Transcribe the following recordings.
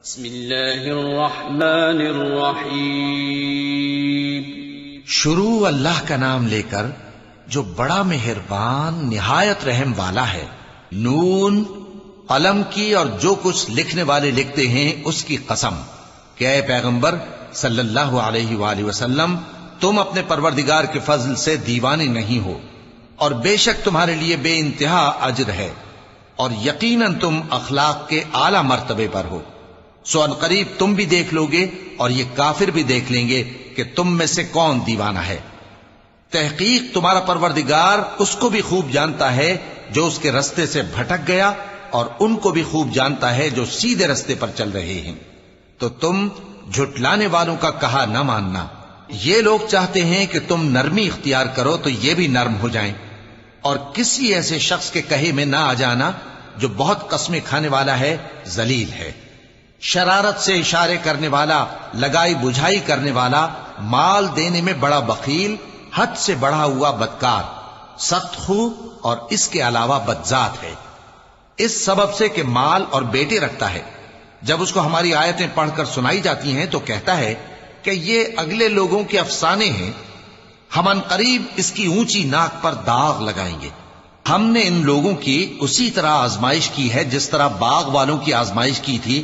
بسم اللہ الرحمن الرحیم۔ شروع اللہ کا نام لے کر جو بڑا مہربان نہایت رحم والا ہے۔ نون، قلم کی اور جو کچھ لکھنے والے لکھتے ہیں اس کی قسم کہ اے پیغمبر صلی اللہ علیہ وآلہ وسلم تم اپنے پروردگار کے فضل سے دیوانے نہیں ہو، اور بے شک تمہارے لیے بے انتہا اجر ہے، اور یقیناً تم اخلاق کے اعلی مرتبے پر ہو۔ سو ان قریب تم بھی دیکھ لو گے اور یہ کافر بھی دیکھ لیں گے کہ تم میں سے کون دیوانہ ہے۔ تحقیق تمہارا پروردگار اس کو بھی خوب جانتا ہے جو اس کے رستے سے بھٹک گیا، اور ان کو بھی خوب جانتا ہے جو سیدھے رستے پر چل رہے ہیں۔ تو تم جھٹلانے والوں کا کہا نہ ماننا۔ یہ لوگ چاہتے ہیں کہ تم نرمی اختیار کرو تو یہ بھی نرم ہو جائیں، اور کسی ایسے شخص کے کہے میں نہ آ جانا جو بہت قسمیں کھانے والا ہے، ذلیل ہے، شرارت سے اشارے کرنے والا، لگائی بجھائی کرنے والا، مال دینے میں بڑا بخیل، حد سے بڑھا ہوا بدکار، سخت خو اور اس کے علاوہ بدذات ہے۔ اس سبب سے کہ مال اور بیٹے رکھتا ہے، جب اس کو ہماری آیتیں پڑھ کر سنائی جاتی ہیں تو کہتا ہے کہ یہ اگلے لوگوں کے افسانے ہیں، ہم ان قریب اس کی اونچی ناک پر داغ لگائیں گے۔ ہم نے ان لوگوں کی اسی طرح آزمائش کی ہے جس طرح باغ والوں کی آزمائش کی تھی،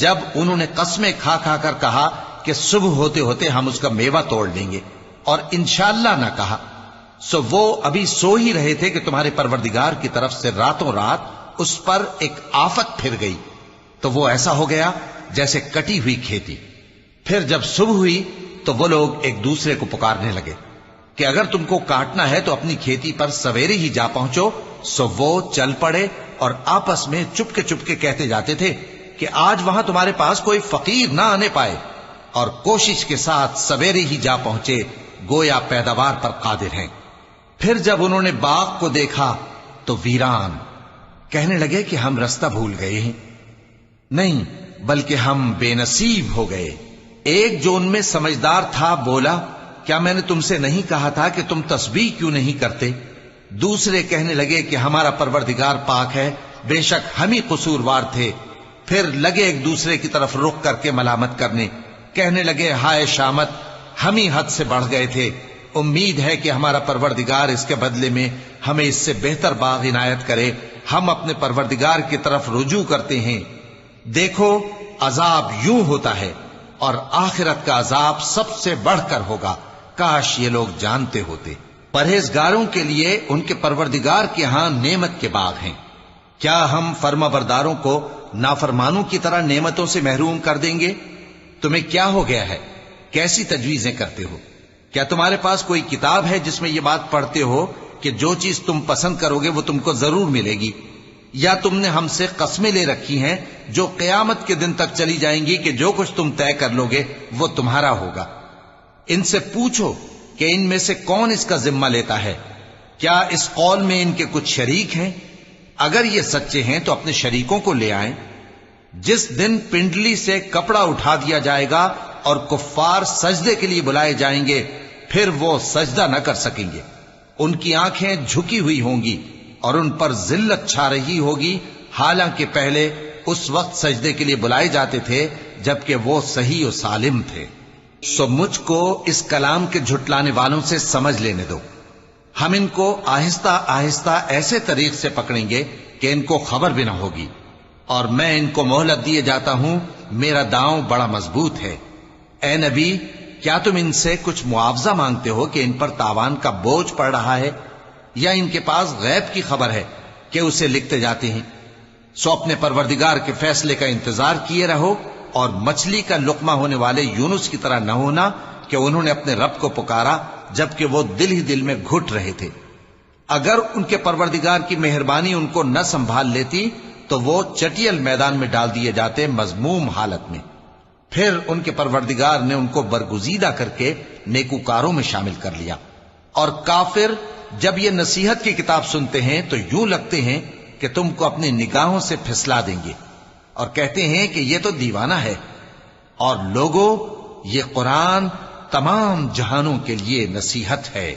جب انہوں نے قسمیں کھا کھا کر کہا کہ صبح ہوتے ہوتے ہم اس کا میوہ توڑ لیں گے، اور انشاءاللہ نہ کہا۔ سو وہ ابھی سو ہی رہے تھے کہ تمہارے پروردگار کی طرف سے راتوں رات اس پر ایک آفت پھر گئی، تو وہ ایسا ہو گیا جیسے کٹی ہوئی کھیتی۔ پھر جب صبح ہوئی تو وہ لوگ ایک دوسرے کو پکارنے لگے کہ اگر تم کو کاٹنا ہے تو اپنی کھیتی پر سویرے ہی جا پہنچو۔ سو وہ چل پڑے اور آپس میں چپکے چپکے کہتے جاتے تھے کہ آج وہاں تمہارے پاس کوئی فقیر نہ آنے پائے، اور کوشش کے ساتھ سویرے ہی جا پہنچے، گویا پیداوار پر قادر ہیں۔ پھر جب انہوں نے باغ کو دیکھا تو ویران، کہنے لگے کہ ہم رستہ بھول گئے ہیں، نہیں بلکہ ہم بے نصیب ہو گئے۔ ایک جو ان میں سمجھدار تھا بولا، کیا میں نے تم سے نہیں کہا تھا کہ تم تسبیح کیوں نہیں کرتے؟ دوسرے کہنے لگے کہ ہمارا پروردگار پاک ہے، بے شک ہم ہی قصوروار تھے۔ پھر لگے ایک دوسرے کی طرف رخ کر کے ملامت کرنے، کہنے لگے ہائے شامت، ہم ہی حد سے بڑھ گئے تھے، امید ہے کہ ہمارا پروردگار اس کے بدلے میں ہمیں اس سے بہتر باغ عنایت کرے، ہم اپنے پروردگار کی طرف رجوع کرتے ہیں۔ دیکھو عذاب یوں ہوتا ہے، اور آخرت کا عذاب سب سے بڑھ کر ہوگا، کاش یہ لوگ جانتے ہوتے۔ پرہیزگاروں کے لیے ان کے پروردگار کے ہاں نعمت کے باغ ہیں۔ کیا ہم فرما برداروں کو نافرمانوں کی طرح نعمتوں سے محروم کر دیں گے؟ تمہیں کیا ہو گیا ہے؟ کیسی تجویزیں کرتے ہو؟ کیا تمہارے پاس کوئی کتاب ہے جس میں یہ بات پڑھتے ہو کہ جو چیز تم پسند کرو گے وہ تم کو ضرور ملے گی؟ یا تم نے ہم سے قسمیں لے رکھی ہیں جو قیامت کے دن تک چلی جائیں گی کہ جو کچھ تم طے کر لو گے وہ تمہارا ہوگا؟ ان سے پوچھو کہ ان میں سے کون اس کا ذمہ لیتا ہے؟ کیا اس قول میں ان کے کچھ شریک ہیں؟ اگر یہ سچے ہیں تو اپنے شریکوں کو لے آئیں۔ جس دن پنڈلی سے کپڑا اٹھا دیا جائے گا اور کفار سجدے کے لیے بلائے جائیں گے، پھر وہ سجدہ نہ کر سکیں گے، ان کی آنکھیں جھکی ہوئی ہوں گی اور ان پر ذلت چھا رہی ہوگی، حالانکہ پہلے اس وقت سجدے کے لیے بلائے جاتے تھے جبکہ وہ صحیح و سالم تھے۔ سو مجھ کو اس کلام کے جھٹلانے والوں سے سمجھ لینے دو، ہم ان کو آہستہ آہستہ ایسے طریق سے پکڑیں گے کہ ان کو خبر بھی نہ ہوگی، اور میں ان کو مہلت دیے جاتا ہوں، میرا داؤں بڑا مضبوط ہے۔ اے نبی، کیا تم ان سے کچھ معاوضہ مانگتے ہو کہ ان پر تاوان کا بوجھ پڑ رہا ہے، یا ان کے پاس غیب کی خبر ہے کہ اسے لکھتے جاتے ہیں؟ سو اپنے پروردگار کے فیصلے کا انتظار کیے رہو، اور مچھلی کا لقمہ ہونے والے یونس کی طرح نہ ہونا کہ انہوں نے اپنے رب کو پکارا جبکہ وہ دل ہی دل میں گھٹ رہے تھے۔ اگر ان کے پروردگار کی مہربانی ان کو نہ سنبھال لیتی تو وہ چٹیل میدان میں ڈال دیے جاتے مذموم حالت میں۔ پھر ان کے پروردگار نے ان کو برگزیدہ کر کے نیکوکاروں میں شامل کر لیا۔ اور کافر جب یہ نصیحت کی کتاب سنتے ہیں تو یوں لگتے ہیں کہ تم کو اپنی نگاہوں سے پھسلا دیں گے، اور کہتے ہیں کہ یہ تو دیوانہ ہے۔ اور لوگوں، یہ قرآن تمام جہانوں کے لیے نصیحت ہے۔